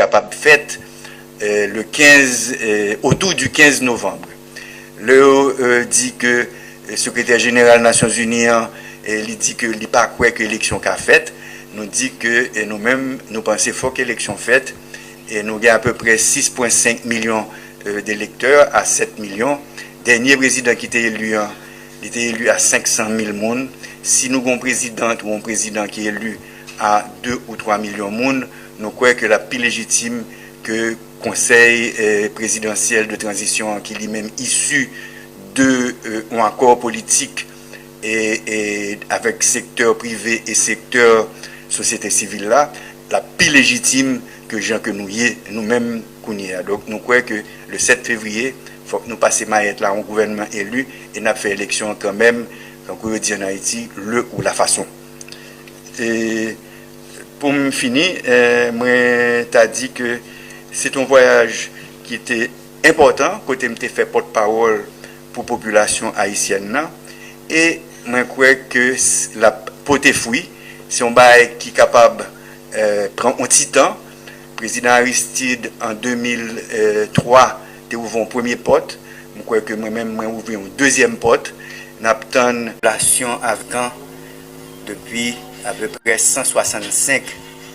capable de faire le 15, autour du 15 novembre. Le dit que le secrétaire général des Nations Unies il dit que il pas quoi que l'élection qu'a faite, nous dit que nous-mêmes nous pensons faut que l'élection faite et nous avons à peu près 6,5 millions d'électeurs à 7 millions. Dernier président qui était élu, il était élu à 500 000 personnes. Si nous avons un président ou un président qui est élu à 2 ou 3 millions de personnes, nous croyons que la plus légitime que le Conseil présidentiel de transition, qui est lui-même issu de un accord politique et avec secteur privé et secteur société civile là, la plus légitime que gens que nous-mêmes connaissons. Donc nous croyons que le 7 février, il faut que nous passions maillette là un gouvernement élu et nous fait élection quand même, comme on dit en Haïti, le ou la façon. Et pour me finir, moi t'as dit que c'est un voyage qui était important, côté m'était fait porte-parole pour la population haïtienne là, et moi crois que la pote fruit, c'est un bail qui est capable prendre un petit temps. Le président Aristide en 2003 a ouvert un premier pote. Je crois que moi-même j'ai ouvert un deuxième pote. Nous avons une relation afghane depuis à peu près 165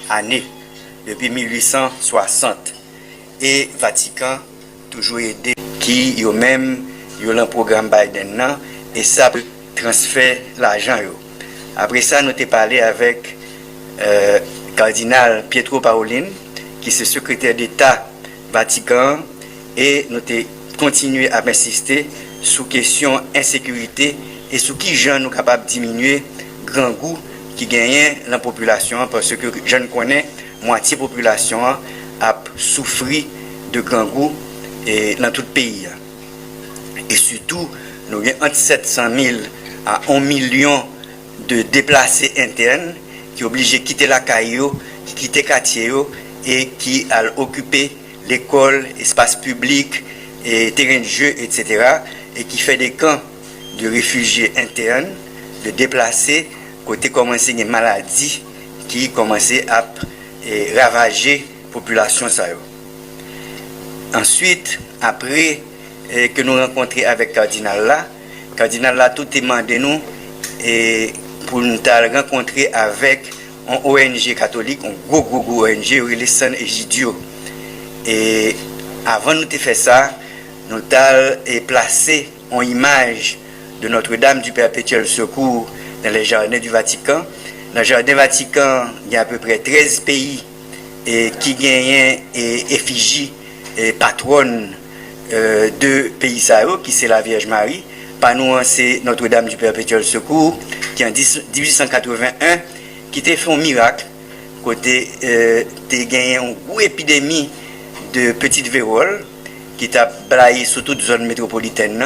années, depuis 1860. Et Vatican toujours aidé qui yo même yo le programme Biden et ça peut transférer l'argent. Après ça, nous avons parlé avec cardinal Pietro Parolin, qui est secrétaire d'État Vatican, et nous avons continué à insister sur la question insécurité et sur qui gens nous capables de diminuer grand goût qui gagne la population, parce que je ne connais moitié population a souffert de grand goût dans tout le pays. Et surtout, nous avons entre 700 000 à 1 million de déplacés internes qui sont obligés de quitter la caillou, qui quittent le quartier et qui ont occupé l'école, l'espace public, et terrain de jeu, etc. Et qui fait des camps de réfugiés internes, de déplacés, côté commencer une maladie qui commençait à ravager la population. Ensuite, après que nous rencontrons avec le cardinal là, tout demandé nous et pour nous rencontrer avec un ONG catholique, un gros ONG, les San Egidio. Et avant de faire ça, nous avons placé une image de Notre-Dame du Perpétuel Secours dans les jardins du Vatican. Dans le jardin du Vatican, il y a à peu près 13 pays qui gagnent effigie et patronne de pays Sahel, qui c'est la Vierge Marie. Par nous, c'est Notre-Dame du Perpétuel Secours, qui en 1881, qui a fait un miracle, côté a gagné une grosse épidémie de petite vérole, qui a balayé sur toute zone métropolitaine.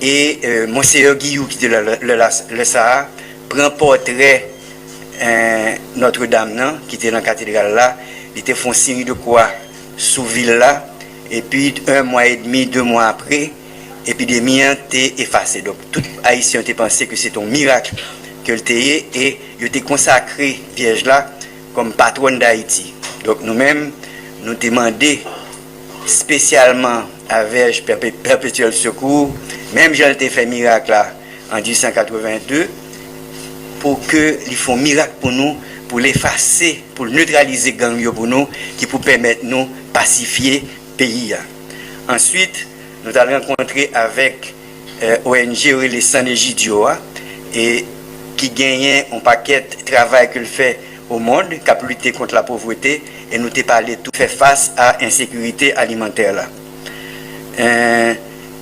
Et Monseigneur Guillou, qui était le Sahara, prend portrait Notre-Dame, qui était dans la cathédrale là, il était fait un signe de croix sous ville là, et puis 1 mois et demi, 2 mois après, l'épidémie a été effacée. Donc, tout Haïtien a pensé que c'est un miracle que le TE et il a consacré Vierge là comme patronne d'Haïti. Donc, nous-mêmes, nous demandons spécialement à Vierge Perpétuel Secours, même j'ai été fait miracle là en 1882, pour qu'il faut un miracle pour nous, pour l'effacer, pour neutraliser gang pour nous, qui pour permettre nous pacifier le pays. Ensuite, nous allons rencontrer avec ONG les San Egidio et qui gagne un paquet de travail qu'il fait au monde, qui a lutté contre la pauvreté, et nous avons parlé de tout faire face à l'insécurité alimentaire là.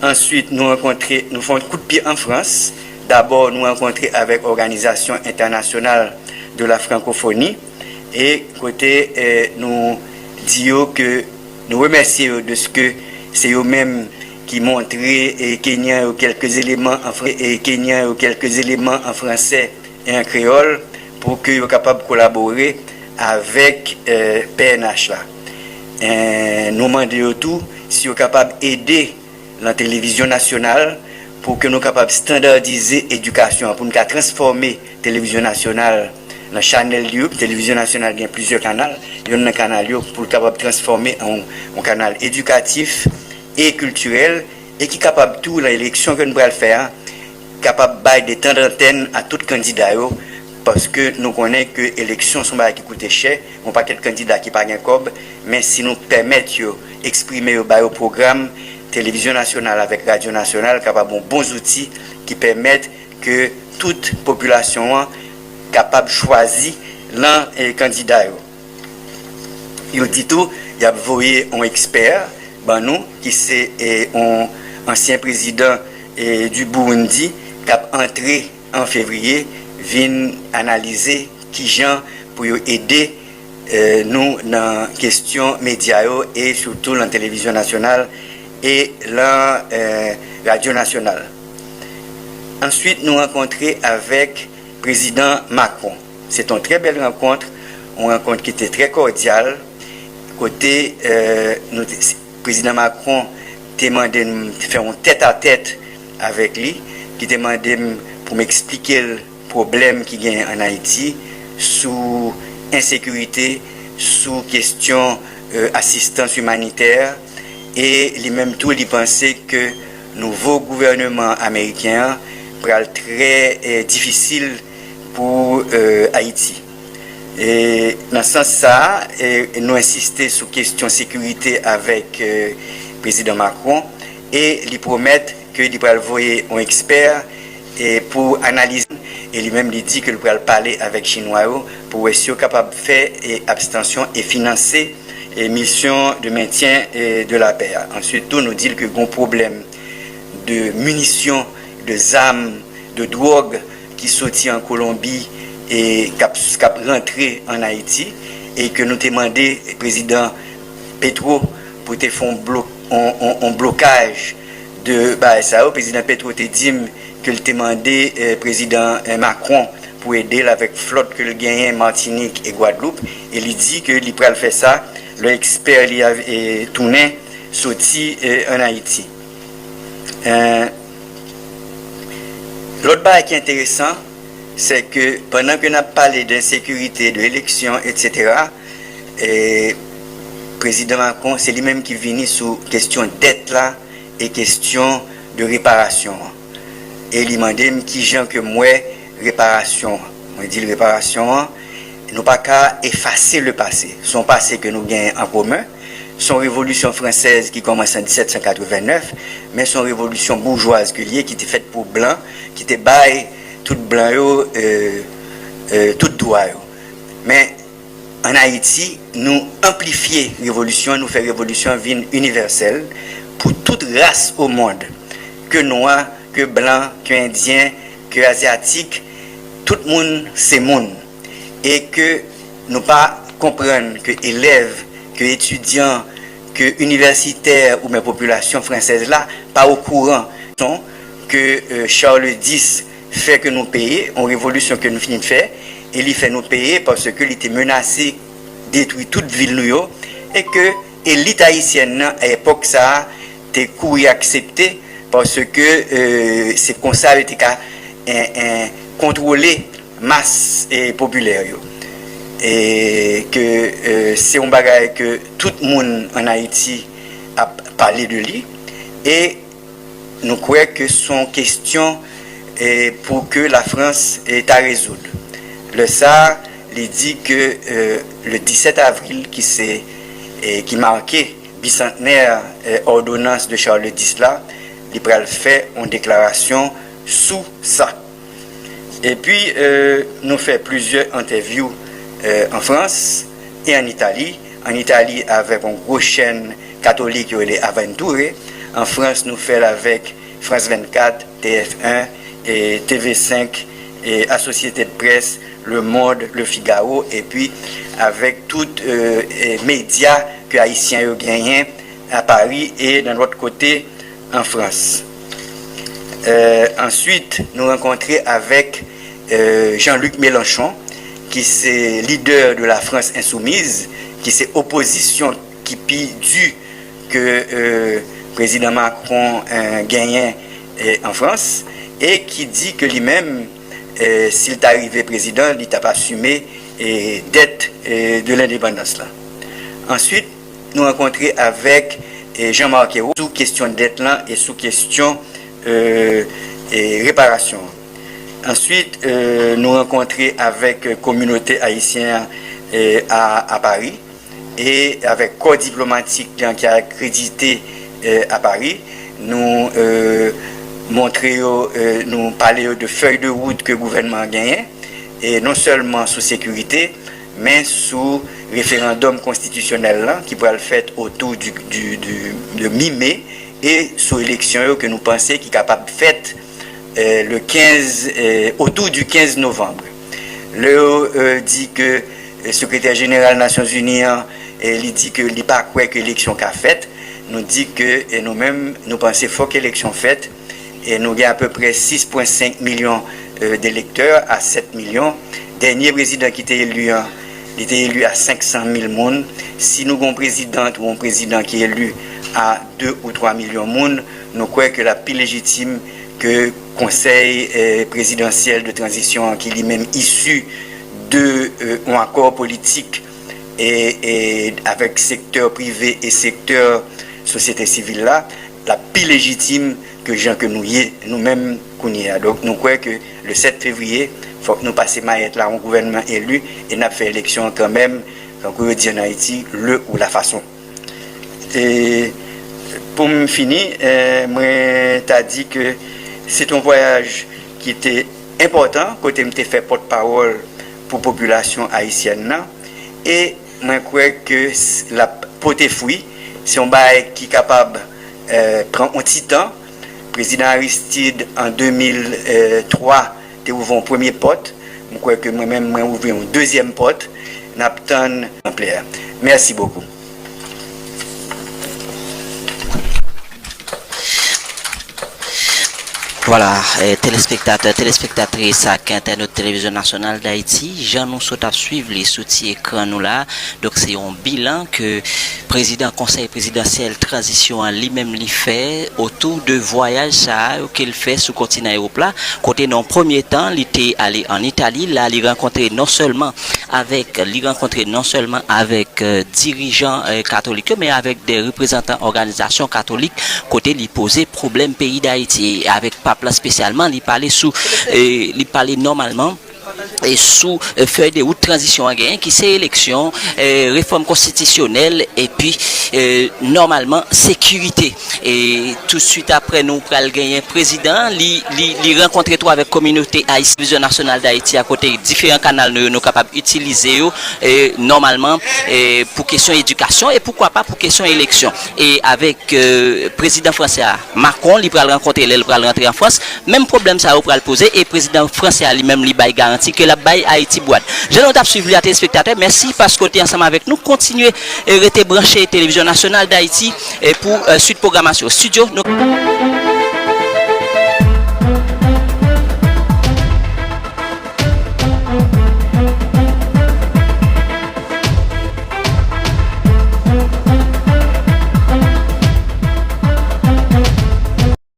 Ensuite, nous faisons un coup de pied en France. D'abord, nous rencontrons avec l'Organisation internationale de la francophonie et côté nous disons que nous remercions de ce que c'est eux-mêmes qui montraient et Kenya quelques éléments en français et en créole pour qu'ils soient capables de collaborer avec PNH là. Nous demandons tout si ils sont capables d'aider la télévision nationale pour que nous soyons capables de standardiser l'éducation, pour nous transformer la télévision nationale la channel télévision nationale il y a plusieurs canaux, il y a un canal pour capable transformer en canal éducatif et culturel et qui est capable tout l'élection que nous allons faire capable de des temps d'antenne à tout candidat parce que nous connaissons que l'élection sont qui coûte cher, on pas quel candidat qui pas gain cob, mais si nous permettons exprimer au programme télévision nationale avec radio nationale capable de bons outils qui permettent que toute population capable de choisir l'un candidat. Il dit tout, il y a envoyé un expert, nous, qui c'est un ancien président du Burundi, qui a entré en février, vient analyser qui gens pour aider nous dans la question médias et surtout dans la télévision nationale et la radio nationale. Ensuite, nous rencontrons avec le président Macron. C'est une très belle rencontre, une rencontre qui était très cordiale. Côté, le président Macron demandé de faire un tête-à-tête avec lui, qui demandait pour m'expliquer le problème qu'il y a en Haïti, sous insécurité, sous question assistance humanitaire, et lui-même tout, il pensait que le nouveau gouvernement américain sera très difficile pour Haïti. Et dans ce sens-là, nous insistons sur la question de sécurité avec le président Macron et lui promettre qu'il va envoyer un expert pour analyser. Et lui-même lui dit qu'il va parler avec les Chinois pour être capable de faire abstention et financer les missions de maintien de la paix. Ensuite, nous dit qu'il y a un problème de munitions, de armes, de drogue qui sortent en Colombie et qui rentré en Haïti et que nous demandé au président Petro pour te faire un blocage de ça. Le président Petro te dit que le demandé président Macron pour aider avec flotte que le gagne Martinique et Guadeloupe et il dit que il pourrait faire ça. L'expert il a tourné sorti en Haïti. L'autre chose qui est intéressant, c'est que pendant que nous avons parlé d'insécurité, de l'élection, etc., le président Macron, c'est lui-même qui vient sur la question de dette là et question de réparation. Et il m'a dit qui gens que moi, réparation. Moi, dit réparation, nous pas qu'à effacer le passé. Son passé que nous gagnons en commun, son révolution française qui commence en 1789, mais son révolution bourgeoise qui était faite pour blanc, qui était bail tout blanc, tout droit. Mais en Haïti, nous amplifions la révolution, nous faisons révolution universelle pour toute race au monde, que noir, que blanc, que indien, que asiatique, tout le monde c'est monde. Et que nous pas comprendre que élèves, que étudiants, que universitaires ou mes populations françaises là, pas au courant que Charles X fait que nous payer, en révolution que nous finissons de faire, et il fait nous payer parce qu'il était menacé détruire toute ville New et que l'élite haïtienne à l'époque ça était couru accepté parce que c'est comme ça était contrôler masse populaire et que c'est un bagage que tout le monde en Haïti a parlé de lui et nous croyons que son question pour que la France est à résoudre. Le SAR il dit que le 17 avril qui marquait bicentenaire ordonnance de Charles X là, il va faire une déclaration sous ça. Et puis nous fait plusieurs interviews en France et en Italie. En Italie avec une grosse chaîne catholique qui est Aventure. En France nous fait avec France 24, TF1 et TV5 et la Société de Presse, Le Monde, Le Figaro et puis avec tous les médias que Haïtiens ont gagnés à Paris et de l'autre côté en France. Ensuite, nous rencontrons avec Jean-Luc Mélenchon, qui est leader de la France insoumise, qui est opposition qui pille dû que le président Macron gagnait en France, et qui dit que lui-même s'il est arrivé président, il n'a pas assumé dette de l'indépendance là. Ensuite, nous rencontrons avec Jean-Marc Ayrault sous question de dette là et sous question réparation. Ensuite, nous rencontrons avec communauté haïtienne à Paris et avec corps diplomatique qui a accrédité à Paris. Nous nous parlons de feuilles de route que le gouvernement a gagné, et non seulement sous sécurité, mais sous référendum constitutionnel là, qui pourra le faire autour de mi-mai, et sous élection que nous pensons qui est capable de faire autour du 15 novembre. Le dit que le secrétaire général des Nations Unies il dit que il pas quoi que l'élection qu'a faite. Nous dit que nous-mêmes nous pensons faut que l'élection faite et nous avons à peu près 6,5 millions d'électeurs à 7 millions. Dernier président qui était élu, il était élu à 500 000 personnes. Si nous avons un président ou un président qui est élu à 2 ou 3 millions de personnes, nous croyons que la plus légitime que le Conseil présidentiel de transition, qui est même issu d'un accord politique et avec secteur privé et secteur société civile là, la plus légitime que gens que nous-mêmes qu'on y a. Donc nous croyons que le 7 février, il faut que nous passions maillette là un gouvernement élu et nous fait élection quand même, quand on dit en Haïti, le ou la façon. Et pour me finir, moi t'as dit que c'est un voyage qui était important, côté me fait porte-parole pour la population haïtienne là, et moi crois que la pote fruit c'est un bail qui est capable de prendre un petit temps. Le président Aristide, en 2003, a ouvert un premier pote. Je crois que moi-même, j'ai ouvert un deuxième pote. Merci beaucoup. Voilà, téléspectateurs, téléspectatrices à Internet Télévision Nationale d'Haïti, j'en nous souhaite à suivre les soutiens écran nous là. Donc c'est un bilan que président conseil présidentiel transition en lui-même lui fait autour de voyage ça qu'il fait sous continent Europe là. Côté dans premier temps, il était allé en Italie, là il rencontré non seulement avec dirigeants catholiques mais avec des représentants organisations catholiques côté lui poser problème pays d'Haïti avec Papa spécialement il parlait normalement et sous feuille de route transition à gain qui c'est élection, réforme constitutionnelle et puis normalement sécurité. Et tout de suite après nous pral gagner président, li rencontrer toi avec communauté haïtienne Vision nationale d'Haïti à côté différents canaux nous capables d'utiliser normalement pour question éducation et pourquoi pas pour question élection. Et avec président français Macron, il pral rencontrer il pral rentrer en France, même problème ça pral poser et président français lui-même li bail garantie que la bail Haïti boîte. Je vous suivre les téléspectateurs. Merci parce que vous êtes ensemble avec nous. Continuez à rester branché Télévision Nationale d'Haïti pour suite programmation. Studio.